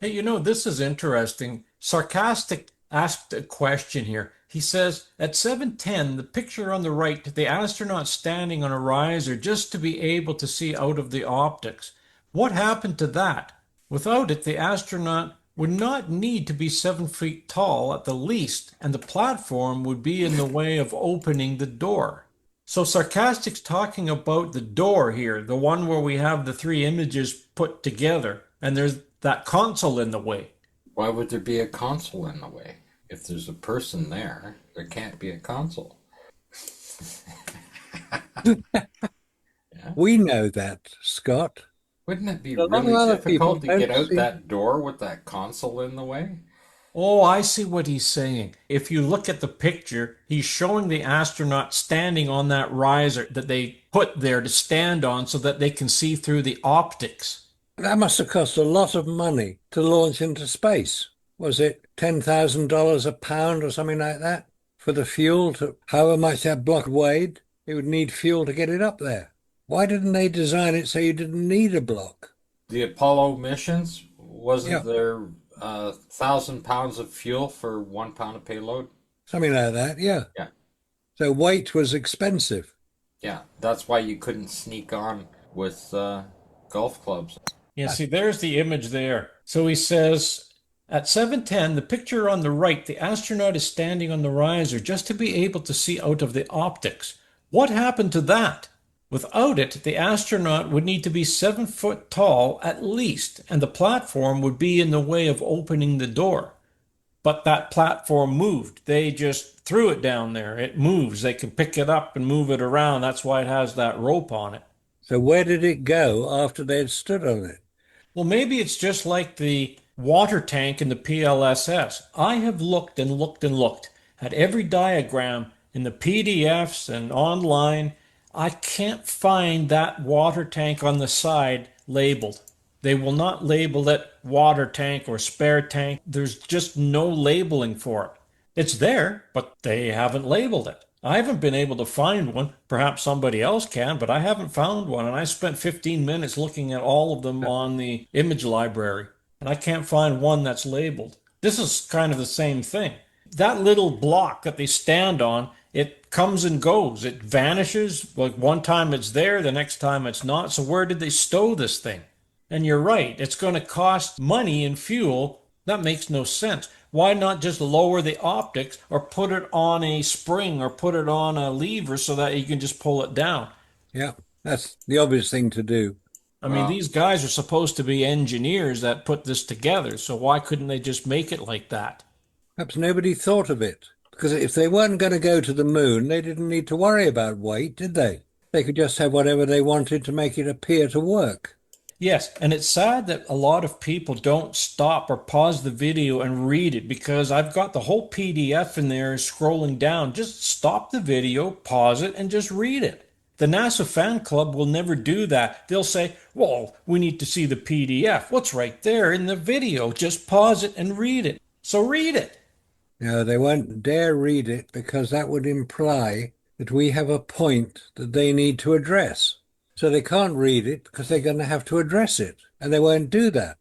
Hey, this is interesting. Sarcastic asked a question here. He says, at 7:10, the picture on the right, the astronaut standing on a riser just to be able to see out of the optics. What happened to that? Without it, the astronaut would not need to be 7 feet tall at the least, and the platform would be in the way of opening the door. So Sarcastic's talking about the door here, the one where we have the three images put together, and there's that console in the way. Why would there be a console in the way? If there's a person there, there can't be a console. Yeah. We know that, Scott. Wouldn't it be A lot of really other people difficult to get don't out see. that door with that console in the way? Oh, I see what he's saying. If you look at the picture, he's showing the astronaut standing on that riser that they put there to stand on so that they can see through the optics. That must have cost a lot of money to launch into space. Was it $10,000 a pound or something like that for the fuel to however much that block weighed? It would need fuel to get it up there. Why didn't they design it so you didn't need a block? The Apollo missions, Yeah, wasn't there 1,000 pounds of fuel for 1 pound of payload? something like that. Yeah. Yeah, So weight was expensive. yeah. That's why you couldn't sneak on with golf clubs. Yeah, see, there's the image there. So he says, at 7:10, the picture on the right, the astronaut is standing on the riser just to be able to see out of the optics. What happened to that? Without it, the astronaut would need to be 7 foot tall at least, and the platform would be in the way of opening the door. But that platform moved. They just threw it down there. It moves. They can pick it up and move it around. That's why it has that rope on it. So where did it go after they had stood on it? Well, maybe it's just like the water tank in the PLSS. I have looked and looked and looked at every diagram in the PDFs and online. I can't find that water tank on the side labeled. They will not label it water tank or spare tank. There's just no labeling for it. It's there, but they haven't labeled it. I haven't been able to find one. Perhaps somebody else can, but I haven't found one. And I spent 15 minutes looking at all of them on the image library, and I can't find one that's labeled. This is kind of the same thing. That little block that they stand on, it comes and goes. It vanishes. Like one time it's there, the next time it's not. So where did they stow this thing? And you're right, it's going to cost money and fuel. That makes no sense. Why not just lower the optics or put it on a spring or put it on a lever so that you can just pull it down? Yeah, that's the obvious thing to do. I mean, Well, these guys are supposed to be engineers that put this together, so why couldn't they just make it like that? Perhaps nobody thought of it. Because if they weren't going to go to the moon, they didn't need to worry about weight, did they? They could just have whatever they wanted to make it appear to work. Yes, and it's sad that a lot of people don't stop or pause the video and read it because I've got the whole PDF in there scrolling down. Just stop the video, pause it, and just read it. The NASA fan club will never do that. They'll say, well, we need to see the PDF. What's right there in the video? Just pause it and read it. So read it. No, they won't dare read it because that would imply that we have a point that they need to address. So they can't read it because they're going to have to address it, and they won't do that.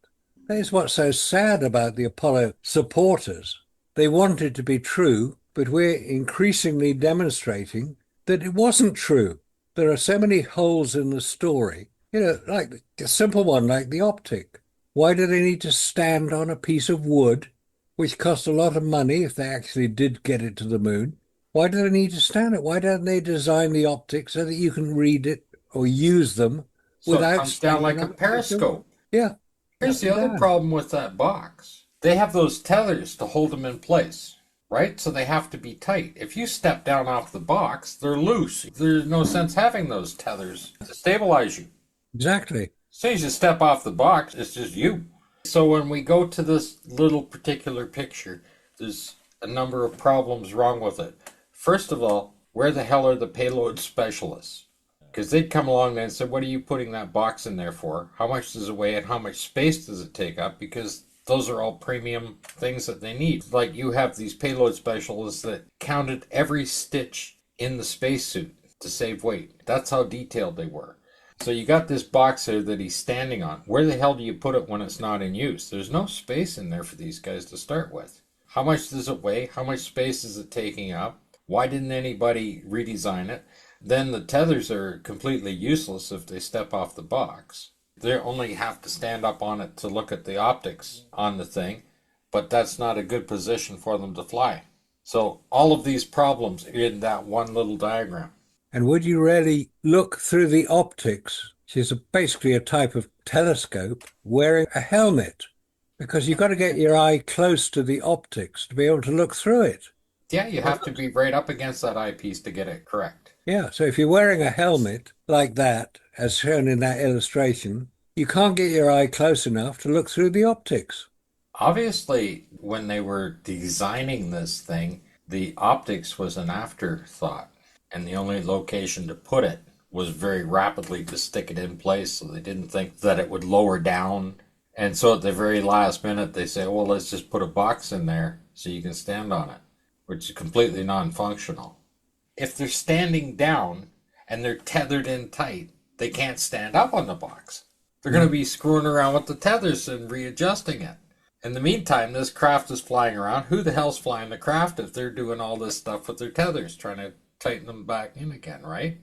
That is what's so sad about the Apollo supporters. They want it to be true, but we're increasingly demonstrating that it wasn't true. There are so many holes in the story, like a simple one like the optic. Why do they need to stand on a piece of wood, which cost a lot of money if they actually did get it to the moon? Why do they need to stand it? Why don't they design the optics so that you can read it or use them so it without comes down standing like a on a piece of wood? periscope. Yeah, Here's up the and other down. problem with that box. They have those tethers to hold them in place, right? So they have to be tight. If you step down off the box, they're loose. There's no sense having those tethers to stabilize you. Exactly. As soon as you step off the box, it's just you. So when we go to this little particular picture, there's a number of problems wrong with it. First of all, where the hell are the payload specialists? Because they'd come along and say, what are you putting that box in there for? How much does it weigh and how much space does it take up? Because those are all premium things that they need. Like you have these payload specialists that counted every stitch in the spacesuit to save weight. That's how detailed they were. So you got this box here that he's standing on. Where the hell do you put it when it's not in use? There's no space in there for these guys to start with. How much does it weigh? How much space is it taking up? Why didn't anybody redesign it? Then the tethers are completely useless if they step off the box. They only have to stand up on it to look at the optics on the thing, but that's not a good position for them to fly. So all of these problems in that one little diagram. And would you really look through the optics, which is basically a type of telescope, wearing a helmet? Because you've got to get your eye close to the optics to be able to look through it. Yeah, you have to be right up against that eyepiece to get it correct. Yeah, so if you're wearing a helmet like that, as shown in that illustration, you can't get your eye close enough to look through the optics. Obviously, when they were designing this thing, the optics was an afterthought, and the only location to put it was very rapidly to stick it in place, so they didn't think that it would lower down. And so at the very last minute, they say, well, let's just put a box in there so you can stand on it, which is completely non-functional. If they're standing down and they're tethered in tight, they can't stand up on the box. They're going to be screwing around with the tethers and readjusting it. In the meantime, this craft is flying around. Who the hell's flying the craft if they're doing all this stuff with their tethers, trying to tighten them back in again, right?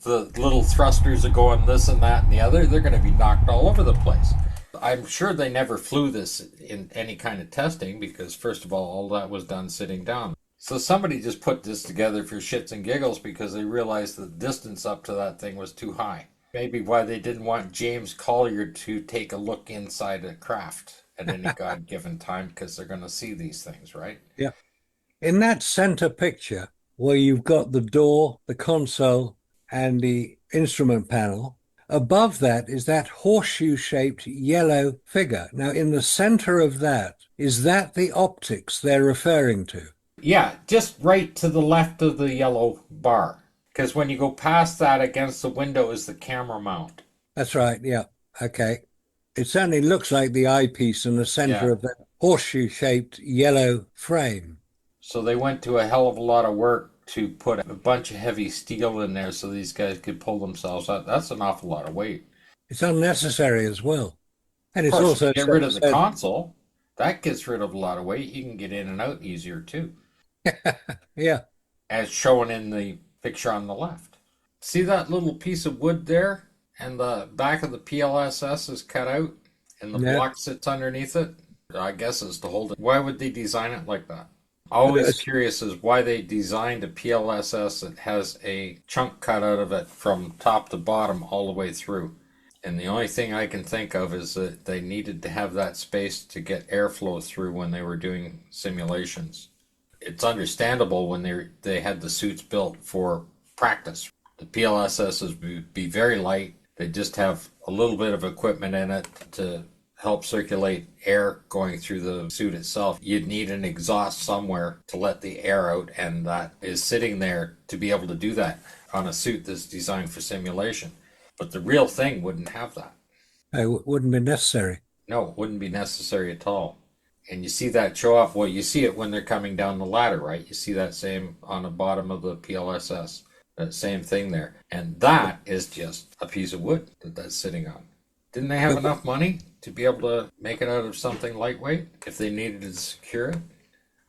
The little thrusters are going this and that and the other. They're going to be knocked all over the place. I'm sure they never flew this in any kind of testing because, first of all that was done sitting down. So somebody just put this together for shits and giggles because they realized the distance up to that thing was too high. Maybe why they didn't want James Collier to take a look inside a craft at any God-given time, because they're going to see these things, right? Yeah. In that center picture, where you've got the door, the console, and the instrument panel, above that is that horseshoe-shaped yellow figure. Now, in the center of that, is that the optics they're referring to? Yeah, just right to the left of the yellow bar. Because when you go past that, against the window is the camera mount. That's right, yeah. Okay. It certainly looks like the eyepiece in the center of that horseshoe-shaped yellow frame. So they went to a hell of a lot of work to put a bunch of heavy steel in there so these guys could pull themselves out. That's an awful lot of weight. It's unnecessary as well. And Of it's course, also if you get rid of the console. That gets rid of a lot of weight. You can get in and out easier too. Yeah. As shown in the picture on the left. See that little piece of wood there? And the back of the PLSS is cut out, and the block sits underneath it. I guess is to hold it. Why would they design it like that? Always curious as why they designed a PLSS that has a chunk cut out of it from top to bottom all the way through. And the only thing I can think of is that they needed to have that space to get airflow through when they were doing simulations. It's understandable when they had the suits built for practice. The PLSSs would be very light. They just have a little bit of equipment in it to help circulate air going through the suit itself. You'd need an exhaust somewhere to let the air out, and that is sitting there to be able to do that on a suit that's designed for simulation. But the real thing wouldn't have that. It wouldn't be necessary. No, it wouldn't be necessary at all. And you see that show up. Well, you see it when they're coming down the ladder, right? You see that same on the bottom of the PLSS. That same thing there. And that is just a piece of wood that's sitting on. Didn't they have enough money to be able to make it out of something lightweight if they needed to secure it?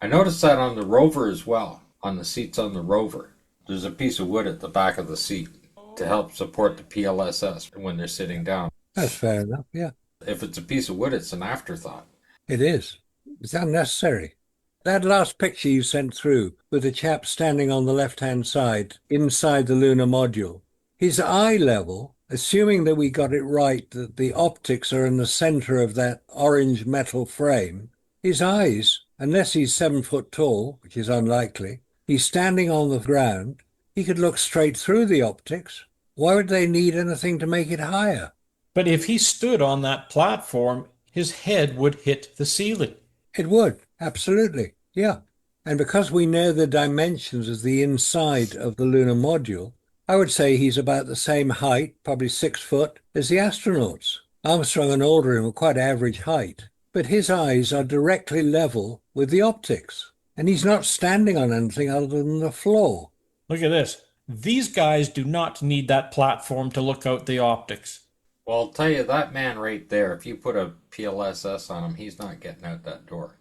I noticed that on the rover as well, on the seats on the rover. There's a piece of wood at the back of the seat to help support the PLSS when they're sitting down. That's fair enough, yeah. If it's a piece of wood, it's an afterthought. It is. It's unnecessary. That last picture you sent through with the chap standing on the left-hand side inside the lunar module, his eye level, assuming that we got it right, that the optics are in the center of that orange metal frame, his eyes, unless he's 7 foot tall, which is unlikely, he's standing on the ground, he could look straight through the optics. Why would they need anything to make it higher? But if he stood on that platform, his head would hit the ceiling. It would, absolutely, yeah. And because we know the dimensions of the inside of the lunar module, I would say he's about the same height, probably 6 foot, as the astronauts. Armstrong and Aldrin were quite average height, but his eyes are directly level with the optics. And he's not standing on anything other than the floor. Look at this. These guys do not need that platform to look out the optics. Well, I'll tell you, that man right there, if you put a PLSS on him, he's not getting out that door.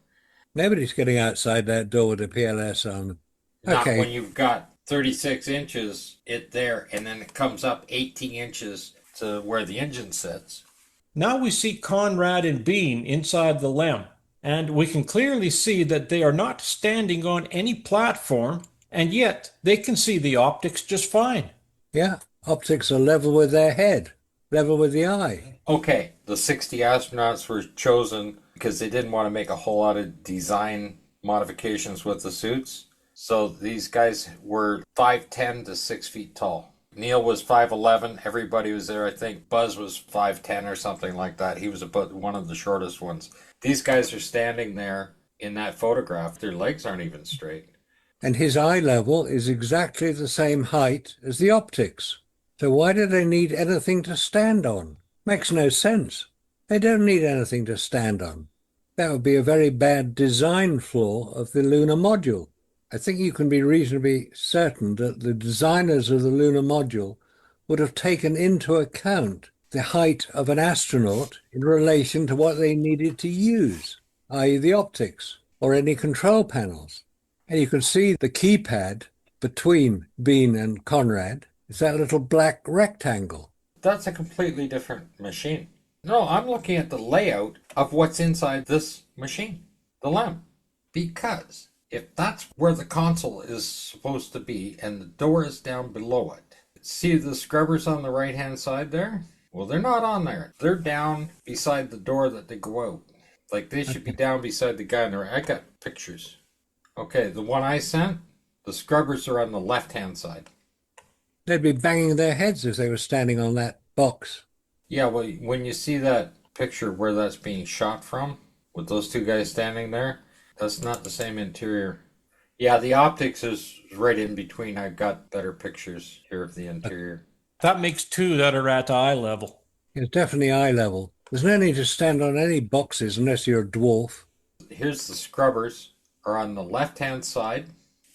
Nobody's getting outside that door with a PLS on. Not when Okay, you've got 36 inches it there, and then it comes up 18 inches to where the engine sits. Now we see Conrad and Bean inside the LEM, and we can clearly see that they are not standing on any platform, and yet they can see the optics just fine. yeah, optics are level with their head, level with the eye. Okay, the 60 astronauts were chosen because they didn't want to make a whole lot of design modifications with the suits. So these guys were 5'10" to 6 feet tall. Neil was 5'11". Everybody was there. I think Buzz was 5'10" or something like that. He was about one of the shortest ones. These guys are standing there in that photograph. Their legs aren't even straight. And his eye level is exactly the same height as the optics. So why do they need anything to stand on? Makes no sense. They don't need anything to stand on. That would be a very bad design flaw of the lunar module. I think you can be reasonably certain that the designers of the lunar module would have taken into account the height of an astronaut in relation to what they needed to use, i.e. the optics or any control panels. And you can see the keypad between Bean and Conrad. It's that little black rectangle. That's a completely different machine. No, I'm looking at the layout of what's inside this machine, the LEM. Because if that's where the console is supposed to be and the door is down below it, see the scrubbers on the right-hand side there? Well, they're not on there. They're down beside the door that they go out. Like they should be down beside the guy in the right. I got pictures. Okay, the one I sent, the scrubbers are on the left-hand side. They'd be banging their heads if they were standing on that box. Yeah, well, when you see that picture where that's being shot from, with those two guys standing there, that's not the same interior. Yeah, the optics is right in between. I've got better pictures here of the interior. That makes two that are at eye level. It's definitely eye level. There's no need to stand on any boxes unless you're a dwarf. Here's the scrubbers are on the left-hand side.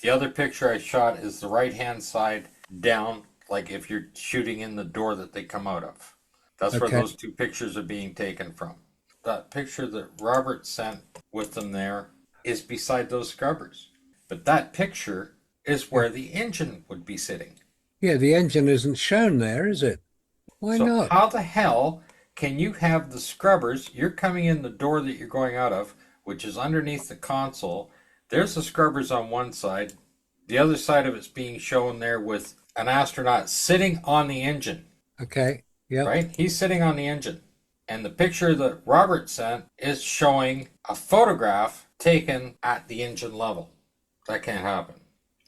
The other picture I shot is the right-hand side down, like if you're shooting in the door that they come out of. That's where those two pictures are being taken from. That picture that Robert sent with them there is beside those scrubbers. But that picture is where the engine would be sitting. Yeah, the engine isn't shown there, is it? Why So not? how the hell can you have the scrubbers? You're coming in the door that you're going out of, which is underneath the console. There's the scrubbers on one side. The other side of it's being shown there with an astronaut sitting on the engine. Okay, yeah. Right? He's sitting on the engine. And the picture that Robert sent is showing a photograph taken at the engine level. That can't happen.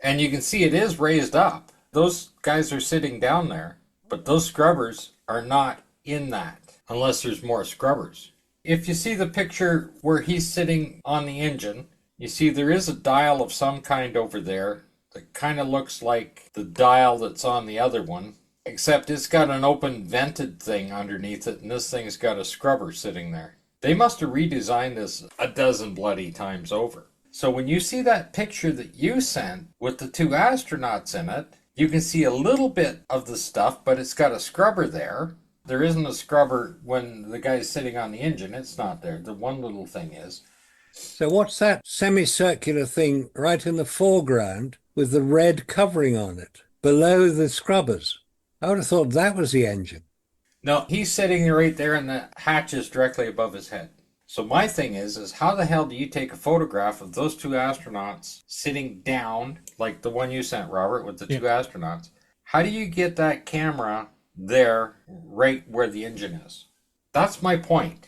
And you can see it is raised up. Those guys are sitting down there, but those scrubbers are not in that, unless there's more scrubbers. If you see the picture where he's sitting on the engine, you see there is a dial of some kind over there that kind of looks like the dial that's on the other one, except it's got an open vented thing underneath it, and this thing's got a scrubber sitting there. They must have redesigned this a dozen bloody times over. So when you see that picture that you sent with the two astronauts in it, you can see a little bit of the stuff, but it's got a scrubber there. There isn't a scrubber when the guy's sitting on the engine. It's not there. The one little thing is. So what's that semicircular thing right in the foreground with the red covering on it, below the scrubbers? I would have thought that was the engine. No, he's sitting right there and the hatch is directly above his head. So my thing is how the hell do you take a photograph of those two astronauts sitting down, like the one you sent, Robert, with the two astronauts? How do you get that camera there right where the engine is? That's my point.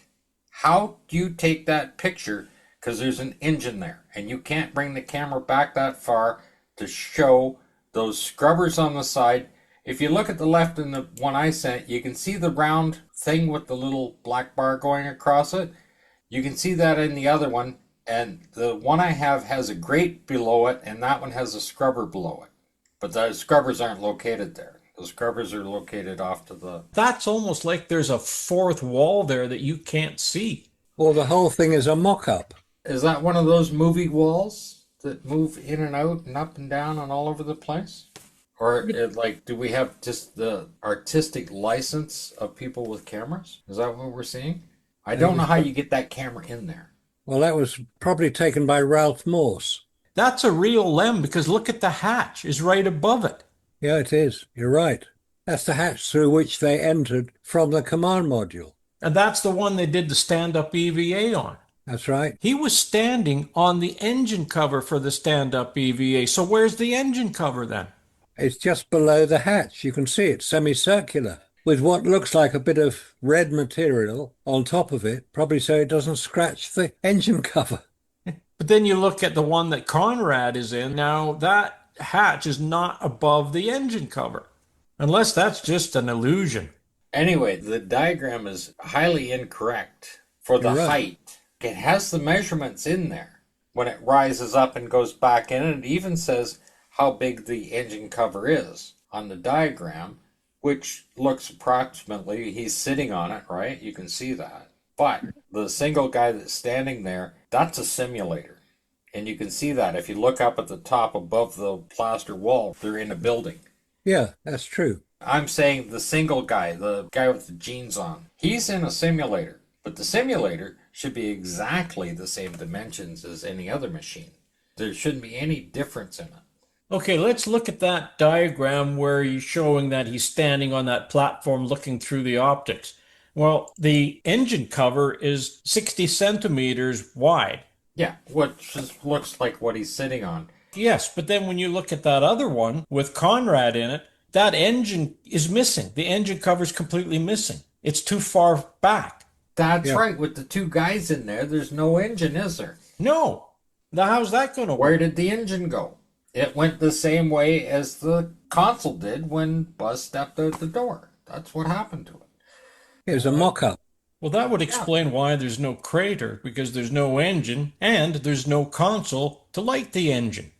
How do you take that picture? Because there's an engine there, and you can't bring the camera back that far to show those scrubbers on the side. If you look at the left in the one I sent, you can see the round thing with the little black bar going across it. You can see that in the other one, and the one I have has a grate below it, and that one has a scrubber below it. But the scrubbers aren't located there. The scrubbers are located off to the... That's almost like there's a fourth wall there that you can't see. Or the whole thing is a mock-up. Is that one of those movie walls that move in and out and up and down and all over the place? Or like, do we have just the artistic license of people with cameras? Is that what we're seeing? I It don't know was, how you get that camera in there. well, that was probably taken by Ralph Morse. That's a real lem because look at the hatch is right above it. Yeah, it is. You're right. That's the hatch through which they entered from the command module. And that's the one they did the stand-up EVA on. That's right. He was standing on the engine cover for the stand-up EVA. So where's the engine cover then? It's just below the hatch. You can see it semicircular with what looks like a bit of red material on top of it, probably so it doesn't scratch the engine cover. But then you look at the one that Conrad is in. Now that hatch is not above the engine cover. Unless that's just an illusion. Anyway, the diagram is highly incorrect for the You're right. height. It has the measurements in there when it rises up and goes back in, and it even says how big the engine cover is on the diagram, which looks approximately, he's sitting on it, right? You can see that. But the single guy that's standing there, that's a simulator. And you can see that if you look up at the top above the plaster wall, they're in a building. Yeah, that's true. I'm saying the single guy, the guy with the jeans on, he's in a simulator. But the simulator should be exactly the same dimensions as any other machine. There shouldn't be any difference in it. Okay, let's look at that diagram where he's showing that he's standing on that platform looking through the optics. Well, the engine cover is 60 centimeters wide. Yeah, which just looks like what he's sitting on. Yes, but then when you look at that other one with Conrad in it, that engine is missing. The engine cover is completely missing. It's too far back. That's Yeah. right, with the two guys in there, there's no engine, is there? No. Now, how's that going to Where work? did the engine go? It went the same way as the console did when Buzz stepped out the door. That's what happened to it. It was a mock-up. Well, that would explain why there's no crater, because there's no engine and there's no console to light the engine.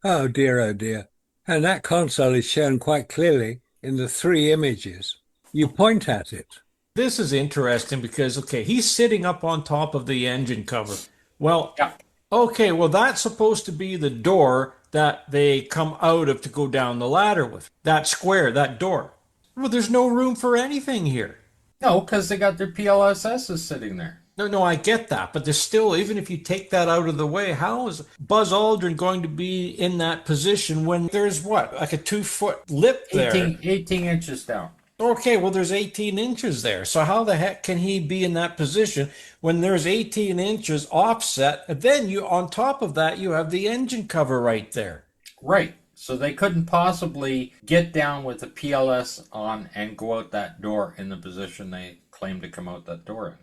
Oh dear, oh dear. And that console is shown quite clearly in the three images. You point at it. This is interesting because, okay, he's sitting up on top of the engine cover. Well, Yeah. okay, well, that's supposed to be the door that they come out of to go down the ladder with. That square, that door. Well, there's no room for anything here. No, because they got their PLSSs sitting there. No, I get that, but there's still, even if you take that out of the way, how is Buzz Aldrin going to be in that position when there's what, like a 2-foot lip there? 18 inches down. Okay, well, there's 18 inches there. So how the heck can he be in that position when there's 18 inches offset? And then you, on top of that, you have the engine cover right there. Right. So they couldn't possibly get down with the PLS on and go out that door in the position they claim to come out that door in.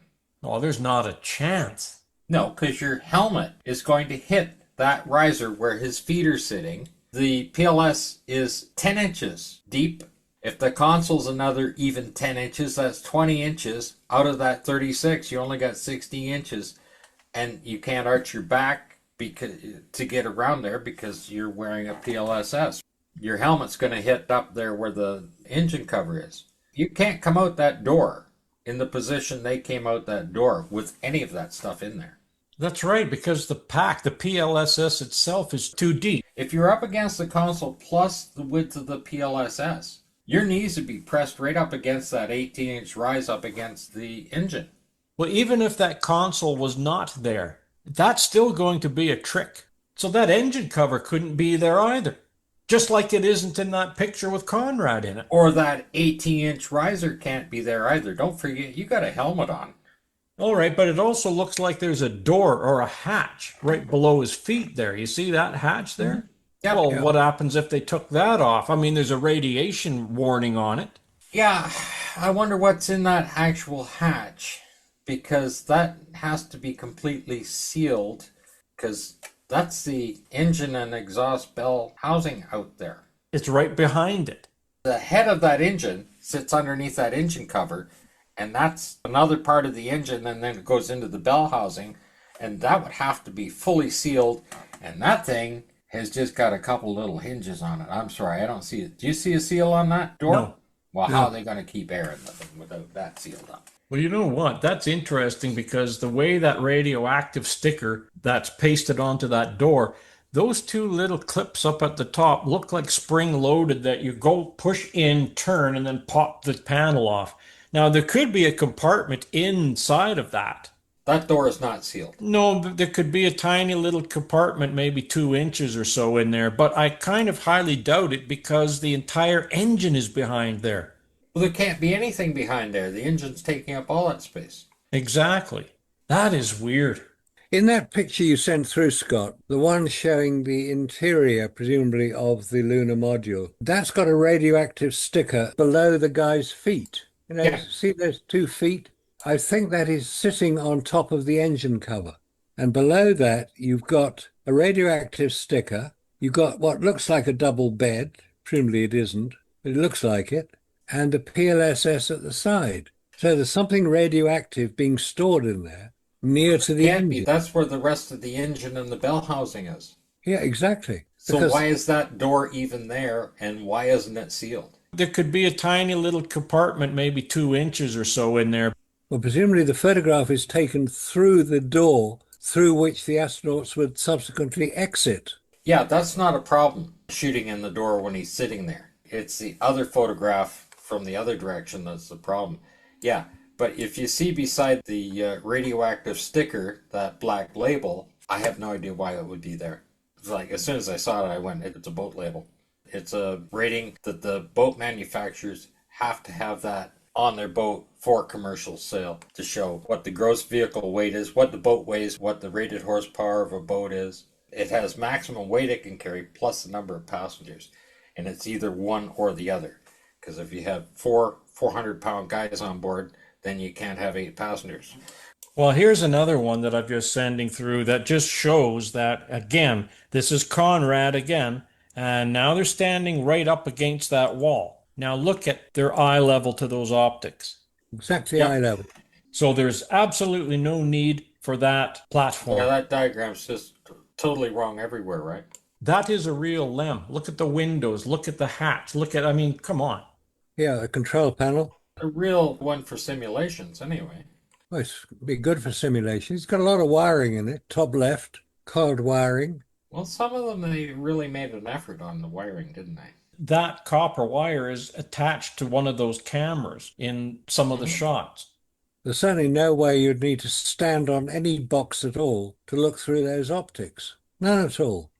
Oh, there's not a chance. No, because your helmet is going to hit that riser where his feet are sitting. The PLS is 10 inches deep. If the console's another even 10 inches, that's 20 inches. Out of that 36, you only got 60 inches. And you can't arch your back to get around there because you're wearing a PLSS. Your helmet's going to hit up there where the engine cover is. You can't come out that door in the position they came out that door with any of that stuff in there. That's right, because the pack, the PLSS itself, is too deep. If you're up against the console plus the width of the PLSS, your knees would be pressed right up against that 18-inch rise up against the engine. Well, even if that console was not there, that's still going to be a trick. So that engine cover couldn't be there either. Just like it isn't in that picture with Conrad in it. Or that 18-inch riser can't be there either. Don't forget, you got a helmet on. All right, but it also looks like there's a door or a hatch right below his feet there. You see that hatch there? Yep. Well, Yeah. what happens if they took that off? I mean, there's a radiation warning on it. Yeah, I wonder what's in that actual hatch. Because that has to be completely sealed. Because that's the engine and exhaust bell housing out there. It's right behind it. The head of that engine sits underneath that engine cover, and that's another part of the engine, and then it goes into the bell housing, and that would have to be fully sealed, and that thing has just got a couple little hinges on it. I'm sorry, I don't see it. Do you see a seal on that door? No. Well, how are they going to keep air in the thing without that sealed up? Well, you know what? That's interesting because the way that radioactive sticker that's pasted onto that door, Those two little clips up at the top look like spring loaded that you go push in, turn, and then pop the panel off. Now, there could be a compartment inside of that. That door is not sealed. No, there could be a tiny little compartment, maybe 2 inches or so in there, but I kind of highly doubt it because the entire engine is behind there. Well, there can't be anything behind there. The engine's taking up all that space. Exactly. That is weird. In that picture you sent through, Scott, the one showing the interior, presumably, of the lunar module, that's got a radioactive sticker below the guy's feet. Yeah. See those 2 feet? I think that is sitting on top of the engine cover. And below that, you've got a radioactive sticker. You've got what looks like a double bed. Presumably it isn't, but it looks like it. And a PLSS at the side. So there's something radioactive being stored in there near to the Can't be. engine. That's where the rest of the engine and the bell housing is. Yeah, exactly. So Because why is that door even there, and why isn't it sealed? There could be a tiny little compartment, maybe 2 inches or so in there. well, presumably the photograph is taken through the door through which the astronauts would subsequently exit. Yeah, that's not a problem, shooting in the door when he's sitting there. It's the other photograph from the other direction that's the problem. Yeah, but if you see beside the radioactive sticker, that black label, I have no idea why it would be there. It's like, as soon as I saw it, I went, it's a boat label. It's a rating that the boat manufacturers have to have that on their boat for commercial sale to show what the gross vehicle weight is, what the boat weighs, what the rated horsepower of a boat is. It has maximum weight it can carry plus the number of passengers. And it's either one or the other. Because if you have four 400-pound guys on board, then you can't have 8 passengers. Well, here's another one that I'm just sending through that just shows that, again, this is Conrad again, and now they're standing right up against that wall. Now look at their eye level to those optics. Exactly Yep. eye level. So there's absolutely no need for that Yeah, platform. that diagram's just totally wrong everywhere, right? That is a real LEM. Look at the windows, look at the hatch, I mean, come on. Yeah, a control panel. A real one for simulations, anyway. Well, it's be good for simulation. It's got a lot of wiring in it. Top left, cold wiring. Well, some of them they really made an effort on the wiring, didn't they? That copper wire is attached to one of those cameras in some of the shots. There's certainly no way you'd need to stand on any box at all to look through those optics. None at all.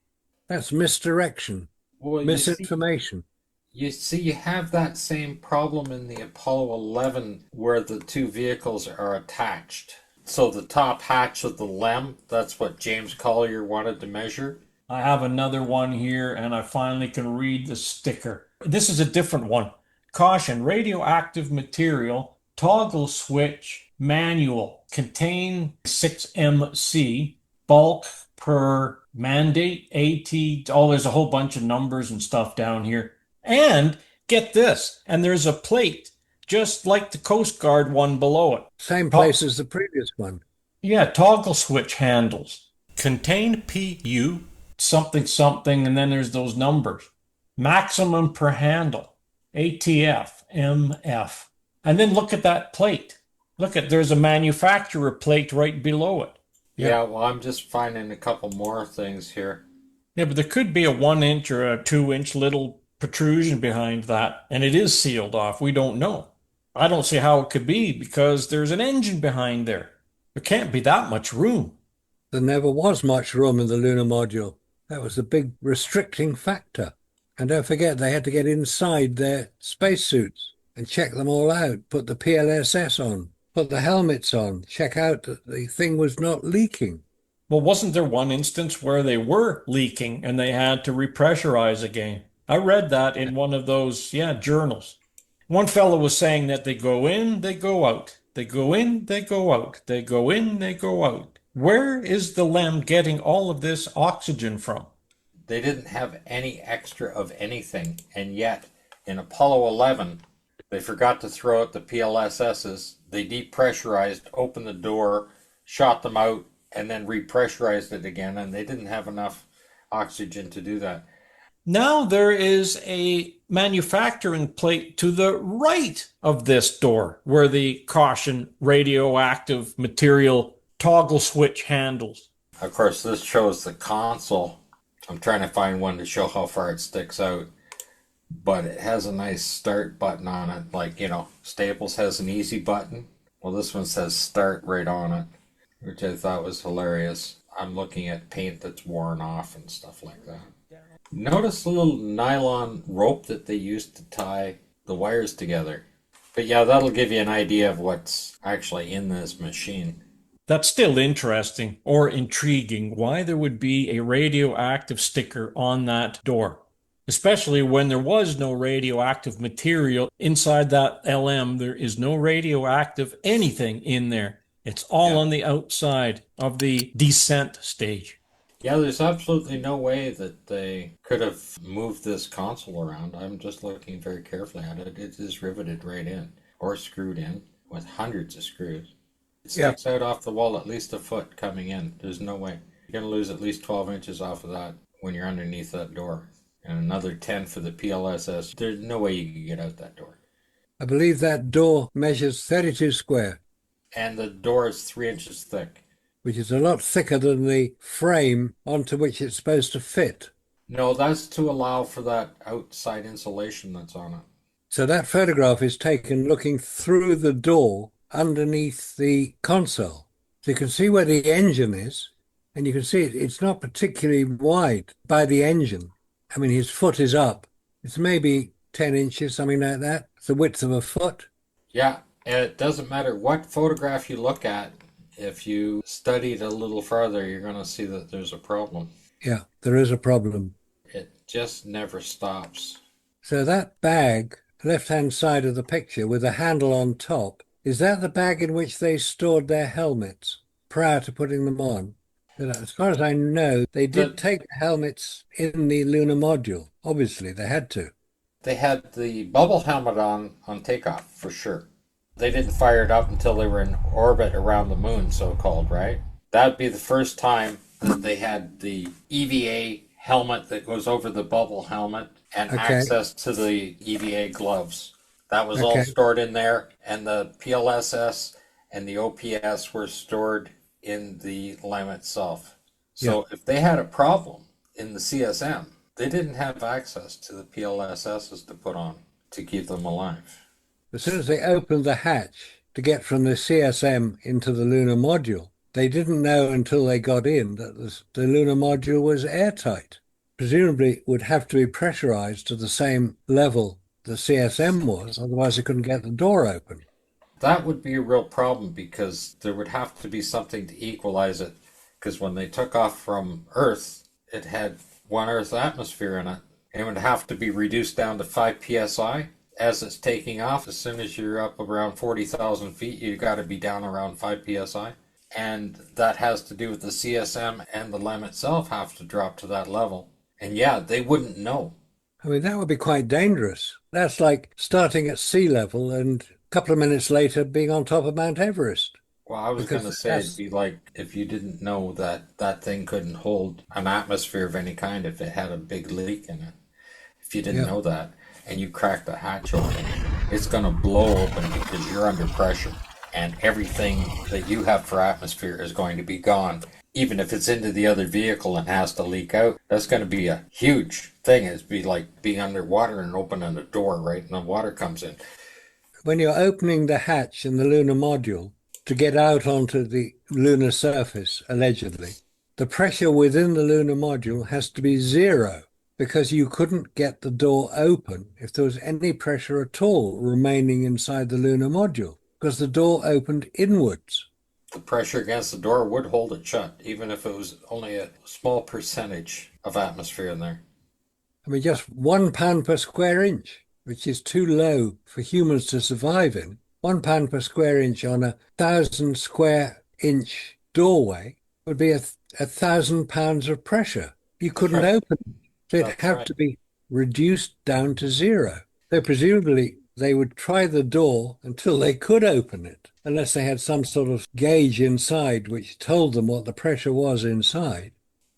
That's misdirection, Well, misinformation. you have that same problem in the Apollo 11 where the two vehicles are attached. So the top hatch of the LEM, that's what James Collier wanted to measure. I have another one here, and I finally can read the sticker. This is a different one. Caution, radioactive material, toggle switch, manual, contain 6MC, bulk per mandate, AT. Oh, there's a whole bunch of numbers and stuff down here. And get this, and there's a plate just like the Coast Guard one below it. Same place as the previous one. Yeah, toggle switch handles. Contain PU, something, something, and then there's those numbers. Maximum per handle, ATF, MF. And then look at that plate. There's a manufacturer plate right below it. Yeah, well, I'm just finding a couple more things here. Yeah, but there could be a 1 inch or a 2 inch little protrusion behind that, and it is sealed off. We don't know. I don't see how it could be because there's an engine behind there. There can't be that much room. There never was much room in the lunar module. That was the big restricting factor. And don't forget, they had to get inside their spacesuits and check them all out, put the PLSS on, put the helmets on, check out that the thing was not leaking. Well, wasn't there one instance where they were leaking and they had to repressurize again? I read that in one of those, journals. One fellow was saying that they go in, they go out. They go in, they go out. They go in, they go out. Where is the LEM getting all of this oxygen from? They didn't have any extra of anything, and yet in Apollo 11, they forgot to throw out the PLSSs. They depressurized, opened the door, shot them out, and then repressurized it again, and they didn't have enough oxygen to do that. Now there is a manufacturing plate to the right of this door where the caution radioactive material toggle switch handles. Of course, this shows the console I'm trying to find one to show how far it sticks out. But it has a nice start button on it. Like, Staples has an easy button. Well, this one says start right on it, which I thought was hilarious. I'm looking at paint that's worn off and stuff like that. Notice the little nylon rope that they used to tie the wires together. But yeah, that'll give you an idea of what's actually in this machine. That's still interesting or intriguing why there would be a radioactive sticker on that door, especially when there was no radioactive material inside that LM. There is no radioactive anything in there. It's all Yeah. on the outside of the descent stage. Yeah, there's absolutely no way that they could have moved this console around. I'm just looking very carefully at it. It is riveted right in or screwed in with hundreds of screws. It Yeah. sticks out off the wall at least a foot coming in. There's no way. You're going to lose at least 12 inches off of that when you're underneath that door. And another 10 for the PLSS. There's no way you can get out that door. I believe that door measures 32 square, And the door is 3 inches thick. which is a lot thicker than the frame onto which it's supposed to fit. No, that's to allow for that outside insulation that's on it. So that photograph is taken looking through the door underneath the console. So you can see where the engine is, and you can see it's not particularly wide by the engine. I mean, his foot is up. It's maybe 10 inches, something like that. It's the width of a foot. Yeah, and it doesn't matter what photograph you look at. If you study it a little further, you're going to see that there's a problem. Yeah, there is a problem. It just never stops. So that bag, left-hand side of the picture with a handle on top, is that the bag in which they stored their helmets prior to putting them on? As far as I know, they did take the helmets in the lunar module. Obviously, they had to. They had the bubble helmet on takeoff, for sure. They didn't fire it up until they were in orbit around the moon, so-called, right? That'd be the first time that they had the EVA helmet that goes over the bubble helmet and access to the EVA gloves. That was all stored in there, and the PLSS and the OPS were stored in the LEM itself. So if they had a problem in the CSM, they didn't have access to the PLSSs to put on to keep them alive. As soon as they opened the hatch to get from the CSM into the lunar module, they didn't know until they got in that the lunar module was airtight. Presumably it would have to be pressurized to the same level the CSM was, otherwise they couldn't get the door open. That would be a real problem because there would have to be something to equalize it. Because when they took off from Earth, it had 1 Earth atmosphere in it. It would have to be reduced down to 5 psi. As it's taking off, as soon as you're up around 40,000 feet, you've got to be down around 5 psi. And that has to do with the CSM and the LEM itself have to drop to that level. And yeah, they wouldn't know. I mean, that would be quite dangerous. That's like starting at sea level and a couple of minutes later being on top of Mount Everest. Well, I was going to say it'd be like if you didn't know that that thing couldn't hold an atmosphere of any kind if it had a big leak in it. If you didn't know that and you crack the hatch open, it's going to blow open because you're under pressure. And everything that you have for atmosphere is going to be gone. Even if it's into the other vehicle and has to leak out, that's going to be a huge thing. It'd be like being underwater and opening a door, right? And the water comes in. When you're opening the hatch in the lunar module to get out onto the lunar surface, allegedly, the pressure within the lunar module has to be zero because you couldn't get the door open if there was any pressure at all remaining inside the lunar module because the door opened inwards. The pressure against the door would hold it shut, even if it was only a small percentage of atmosphere in there. I mean, just 1 pound per square inch, which is too low for humans to survive in. 1 pound per square inch on 1,000 square inch doorway would be 1,000 pounds of pressure. You couldn't open it. So it'd have to be reduced down to zero. So presumably they would try the door until they could open it, unless they had some sort of gauge inside which told them what the pressure was inside.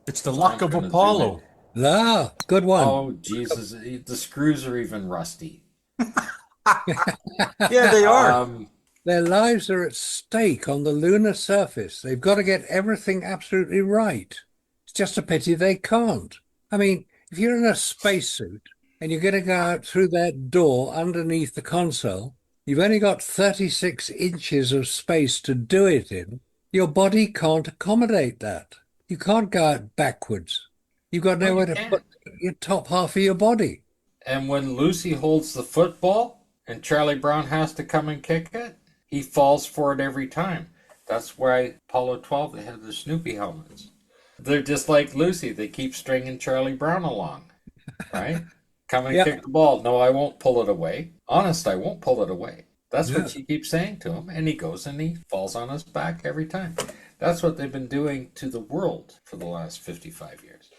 It's the luck of Apollo. Ah, good one. Oh, Jesus. The screws are even rusty. Yeah, they are. Their lives are at stake on the lunar surface. They've got to get everything absolutely right. It's just a pity they can't. I mean, if you're in a spacesuit and you're going to go out through that door underneath the console, you've only got 36 inches of space to do it in. Your body can't accommodate that. You can't go out backwards. You've got No, you nowhere to can't. put your top half of your body. And when Lucy holds the football and Charlie Brown has to come and kick it, he falls for it every time. That's why Apollo 12, they have the Snoopy helmets. They're just like Lucy. They keep stringing Charlie Brown along, right? Come and Yeah, kick the ball. No, I won't pull it away. Honest, I won't pull it away. That's what yeah. she keeps saying to him. And he goes and he falls on his back every time. That's what they've been doing to the world for the last 55 years.